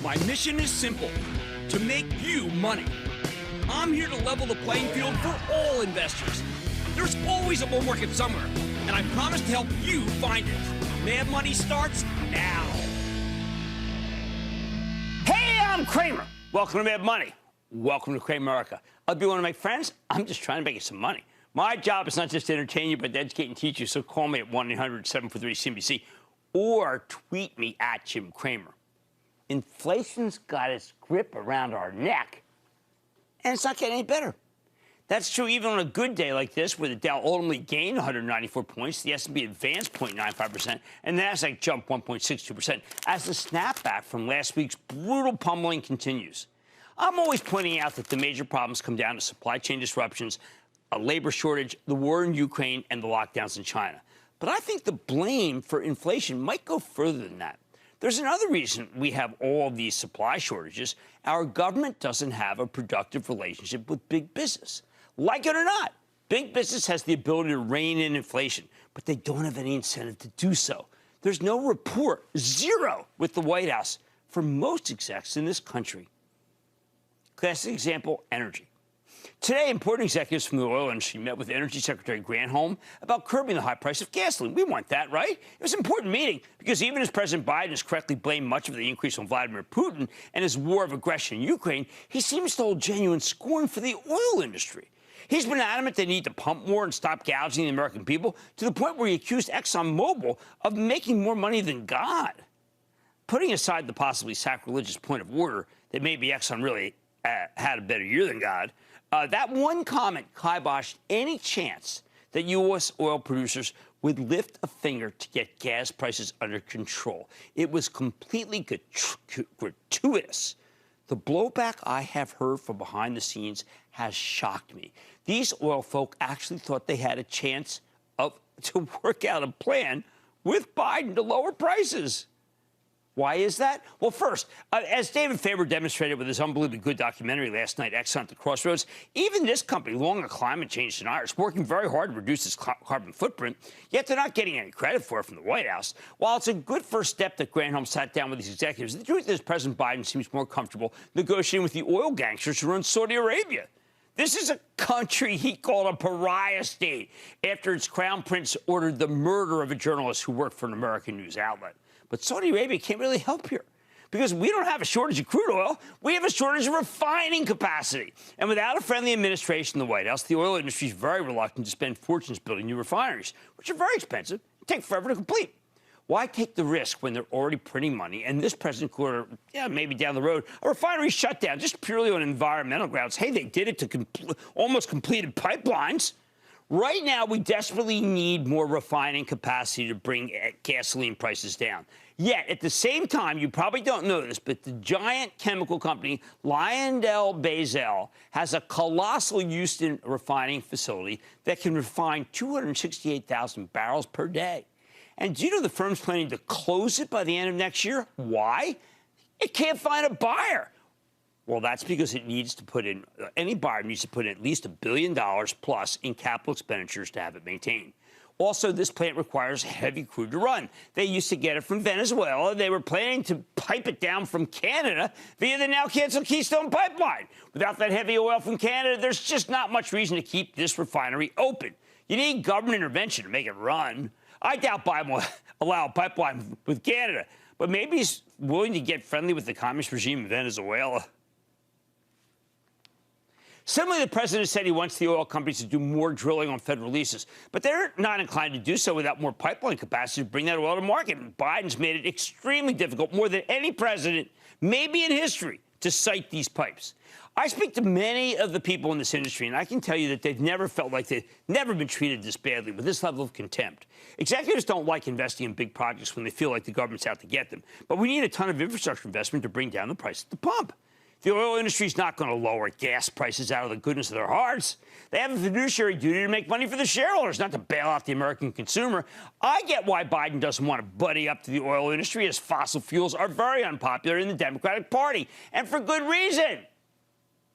My mission is simple, to make you money. I'm here to level the playing field for all investors. There's always a bull market somewhere, and I promise to help you find it. Mad Money starts now. Hey, I'm Cramer. Welcome to Mad Money. Welcome to Cramerica. I'll be one of my friends. I'm just trying to make you some money. My job is not just to entertain you, but to educate and teach you. So call me at 1-800-743-CNBC or tweet me at Jim Cramer. Inflation's got its grip around our neck, and it's not getting any better. That's true even on a good day like this, where the Dow ultimately gained 194 points, the S&P advanced 0.95%, and the Nasdaq jumped 1.62% as the snapback from last week's brutal pummeling continues. I'm always pointing out that the major problems come down to supply chain disruptions, a labor shortage, the war in Ukraine, and the lockdowns in China. But I think the blame for inflation might go further than that. There's another reason we have all these supply shortages. Our government doesn't have a productive relationship with big business. Like it or not, big business has the ability to rein in inflation, but they don't have any incentive to do so. There's no rapport, zero, with the White House for most execs in this country. Classic example, energy. Today, important executives from the oil industry met with Energy Secretary Granholm about curbing the high price of gasoline. We want that, right? It was an important meeting because even as President Biden has correctly blamed much of the increase on Vladimir Putin and his war of aggression in Ukraine, he seems to hold genuine scorn for the oil industry. He's been adamant they need to pump more and stop gouging the American people, to the point where he accused ExxonMobil of making more money than God. Putting aside the possibly sacrilegious point of order that maybe Exxon really had a better year than God, that one comment kiboshed any chance that U.S. oil producers would lift a finger to get gas prices under control. It was completely gratuitous. The blowback I have heard from behind the scenes has shocked me. These oil folk actually thought they had a chance to work out a plan with Biden to lower prices. Why is that? Well, first, as David Faber demonstrated with his unbelievably good documentary last night, Exxon at the Crossroads, even this company, long a climate change denier, is working very hard to reduce its carbon footprint, yet they're not getting any credit for it from the White House. While it's a good first step that Granholm sat down with these executives, the truth is President Biden seems more comfortable negotiating with the oil gangsters who run Saudi Arabia. This is a country he called a pariah state after its crown prince ordered the murder of a journalist who worked for an American news outlet. But Saudi Arabia can't really help here because we don't have a shortage of crude oil. We have a shortage of refining capacity. And without a friendly administration in the White House, the oil industry is very reluctant to spend fortunes building new refineries, which are very expensive and take forever to complete. Why take the risk when they're already printing money? And this president could order, maybe down the road, a refinery shutdown just purely on environmental grounds. Hey, they did it to almost completed pipelines. Right now, we desperately need more refining capacity to bring gasoline prices down. Yet, at the same time, you probably don't know this, but the giant chemical company LyondellBasell has a colossal Houston refining facility that can refine 268,000 barrels per day. And do you know the firm's planning to close it by the end of next year? Why? It can't find a buyer. Well, that's because it needs to put in, any buyer needs to put in at least $1 billion plus in capital expenditures to have it maintained. Also, this plant requires heavy crude to run. They used to get it from Venezuela. They were planning to pipe it down from Canada via the now canceled Keystone Pipeline. Without that heavy oil from Canada, there's just not much reason to keep this refinery open. You need government intervention to make it run. I doubt Biden will allow a pipeline with Canada, but maybe he's willing to get friendly with the communist regime in Venezuela. Similarly, the president said he wants the oil companies to do more drilling on federal leases, but they're not inclined to do so without more pipeline capacity to bring that oil to market. And Biden's made it extremely difficult, more than any president, maybe in history, to cite these pipes. I speak to many of the people in this industry, and I can tell you that they've never felt like they've never been treated this badly, with this level of contempt. Executives don't like investing in big projects when they feel like the government's out to get them, but we need a ton of infrastructure investment to bring down the price at the pump. The oil industry is not going to lower gas prices out of the goodness of their hearts. They have a fiduciary duty to make money for the shareholders, not to bail out the American consumer. I get why Biden doesn't want to buddy up to the oil industry, as fossil fuels are very unpopular in the Democratic Party, and for good reason.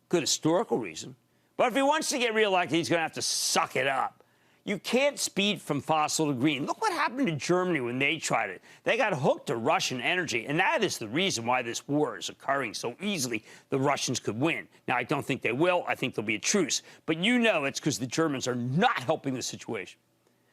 Good historical reason. But if he wants to get reelected, he's going to have to suck it up. You can't speed from fossil to green. Look what happened to Germany when they tried it. They got hooked to Russian energy, and that is the reason why this war is occurring so easily. The Russians could win. Now, I don't think they will. I think there'll be a truce. But you know it's because the Germans are not helping the situation.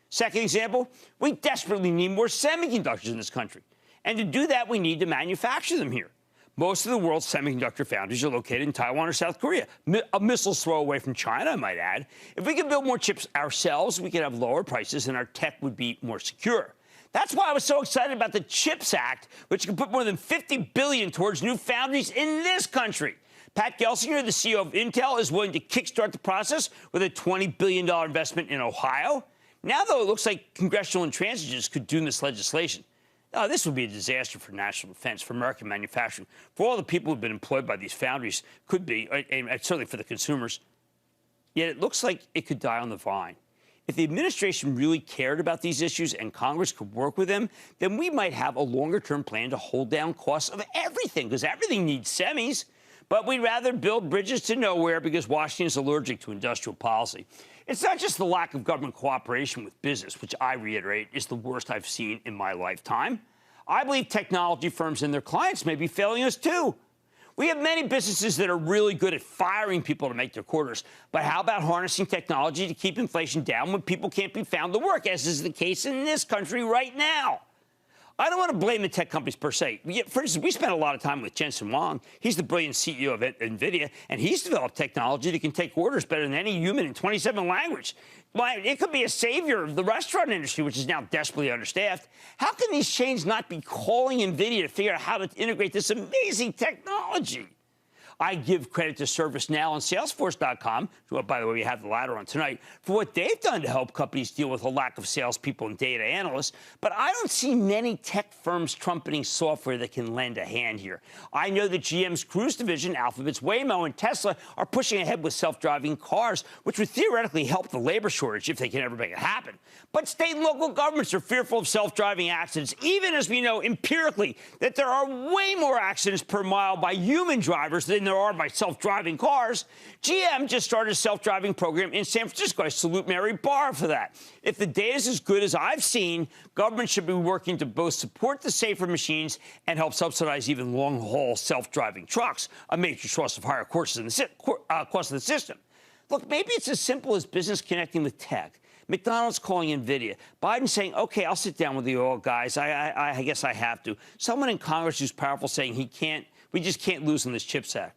Second example, we desperately need more semiconductors in this country. And to do that, we need to manufacture them here. Most of the world's semiconductor foundries are located in Taiwan or South Korea. A missile's throw away from China, I might add. If we could build more chips ourselves, we could have lower prices and our tech would be more secure. That's why I was so excited about the CHIPS Act, which can put more than $50 billion towards new foundries in this country. Pat Gelsinger, the CEO of Intel, is willing to kickstart the process with a $20 billion investment in Ohio. Now, though, it looks like congressional intransigence could doom this legislation. This would be a disaster for national defense, for American manufacturing, for all the people who've been employed by these foundries, could be, and certainly for the consumers. Yet it looks like it could die on the vine. If the administration really cared about these issues and Congress could work with them, then we might have a longer-term plan to hold down costs of everything, because everything needs semis. But we'd rather build bridges to nowhere because Washington is allergic to industrial policy. It's not just the lack of government cooperation with business, which I reiterate is the worst I've seen in my lifetime. I believe technology firms and their clients may be failing us, too. We have many businesses that are really good at firing people to make their quarters. But how about harnessing technology to keep inflation down when people can't be found to work, as is the case in this country right now? I don't want to blame the tech companies per se. For instance, we spent a lot of time with Jensen Huang. He's the brilliant CEO of NVIDIA, and he's developed technology that can take orders better than any human in 27 languages. It could be a savior of the restaurant industry, which is now desperately understaffed. How can these chains not be calling NVIDIA to figure out how to integrate this amazing technology? I give credit to ServiceNow and Salesforce.com, who, by the way, we have the latter on tonight, for what they've done to help companies deal with a lack of salespeople and data analysts. But I don't see many tech firms trumpeting software that can lend a hand here. I know that GM's Cruise division, Alphabet's Waymo, and Tesla are pushing ahead with self-driving cars, which would theoretically help the labor shortage if they can ever make it happen. But state and local governments are fearful of self-driving accidents, even as we know empirically that there are way more accidents per mile by human drivers than there are by self-driving cars. GM just started a self-driving program in San Francisco. I salute Mary Barr for that. If the data is as good as I've seen, government should be working to both support the safer machines and help subsidize even long-haul self-driving trucks, a major source of higher cost of the system. Look, maybe it's as simple as business connecting with tech. McDonald's calling NVIDIA. Biden saying, OK, I'll sit down with the oil guys. I guess I have to. Someone in Congress who's powerful saying we just can't lose on this CHIPS Act.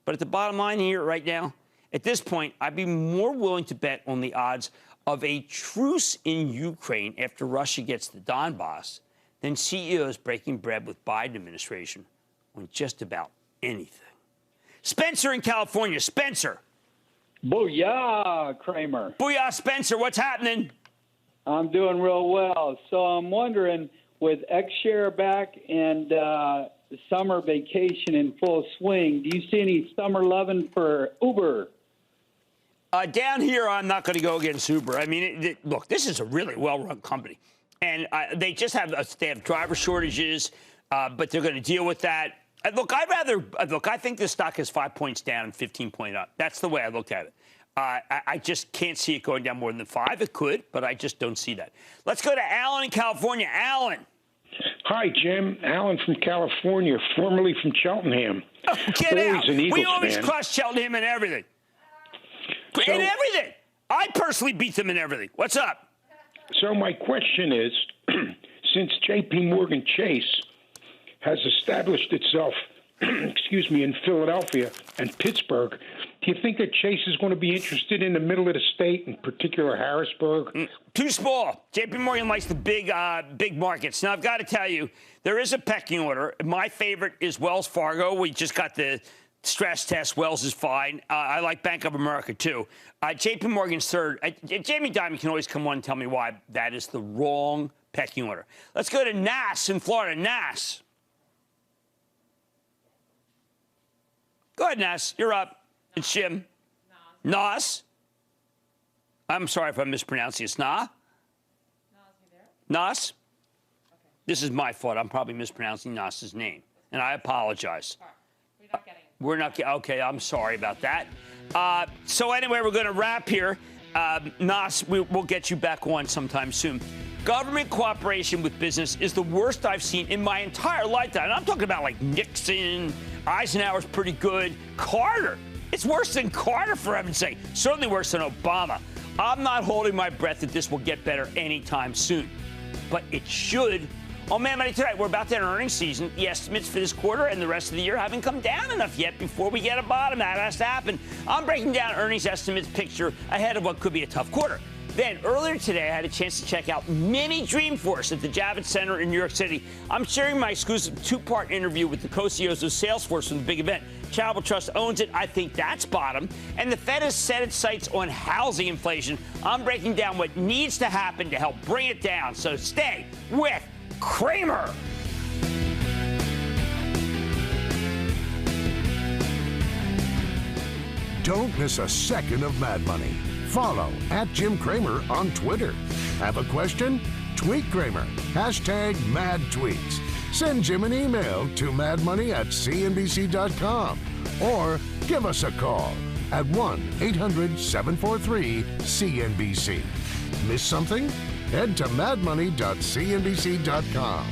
But at the bottom line here right now, at this point, I'd be more willing to bet on the odds of a truce in Ukraine after Russia gets the Donbass than CEOs breaking bread with Biden administration on just about anything. Spencer in California. Spencer. Booyah, Cramer. Booyah, Spencer. What's happening? I'm doing real well. So I'm wondering, with X-Share back and summer vacation in full swing, do you see any summer loving for Uber? Down here, I'm not going to go against Uber. I mean, look, this is a really well-run company. And they just have driver shortages, but they're going to deal with that. I think this stock is 5 points down and 15 points up. That's the way I look at it. I just can't see it going down more than 5. It could, but I just don't see that. Let's go to Alan in California. Alan. Hi, Jim. Alan from California, formerly from Cheltenham. Oh, get out. An Eagles We always fan. crush Cheltenham and everything. So, in everything. I personally beat them in everything. What's up? So my question is, since J.P. Morgan Chase has established itself, in Philadelphia and Pittsburgh, do you think that Chase is going to be interested in the middle of the state, in particular Harrisburg? Too small. J.P. Morgan likes the big markets. Now, I've got to tell you, there is a pecking order. My favorite is Wells Fargo. We just got the stress test. Wells is fine. I like Bank of America, too. J.P. Morgan's third. Jamie Dimon can always come on and tell me why that is the wrong pecking order. Let's go to Nass in Florida. Nass. Go ahead, Nass. You're up. It's Jim. Nas. I'm sorry if I'm mispronouncing it. Sna? Nas? Okay. This is my fault. I'm probably mispronouncing Nas's name, and I apologize. We're not getting it. We're not getting. Okay, I'm sorry about that. So anyway, we're going to wrap here. Nas, we'll get you back on sometime soon. Government cooperation with business is the worst I've seen in my entire lifetime. And I'm talking about like Nixon, Eisenhower's pretty good, Carter. It's worse than Carter, for heaven's sake. Certainly worse than Obama. I'm not holding my breath that this will get better anytime soon. But it should. On Mad Money tonight, we're about to enter earnings season. The estimates for this quarter and the rest of the year haven't come down enough yet before we get a bottom. That has to happen. I'm breaking down earnings estimates picture ahead of what could be a tough quarter. Then, earlier today, I had a chance to check out Mini Dreamforce at the Javits Center in New York City. I'm sharing my exclusive two-part interview with the co-CEOs of Salesforce from the big event. Charitable Trust owns it. I think that's bottom. And the Fed has set its sights on housing inflation. I'm breaking down what needs to happen to help bring it down. So stay with Cramer. Don't miss a second of Mad Money. Follow @Jim Cramer on Twitter. Have a question? Tweet Cramer. #MadTweets. Send Jim an email to madmoney@cnbc.com or give us a call at 1-800-743-CNBC. Miss something? Head to madmoney.cnbc.com.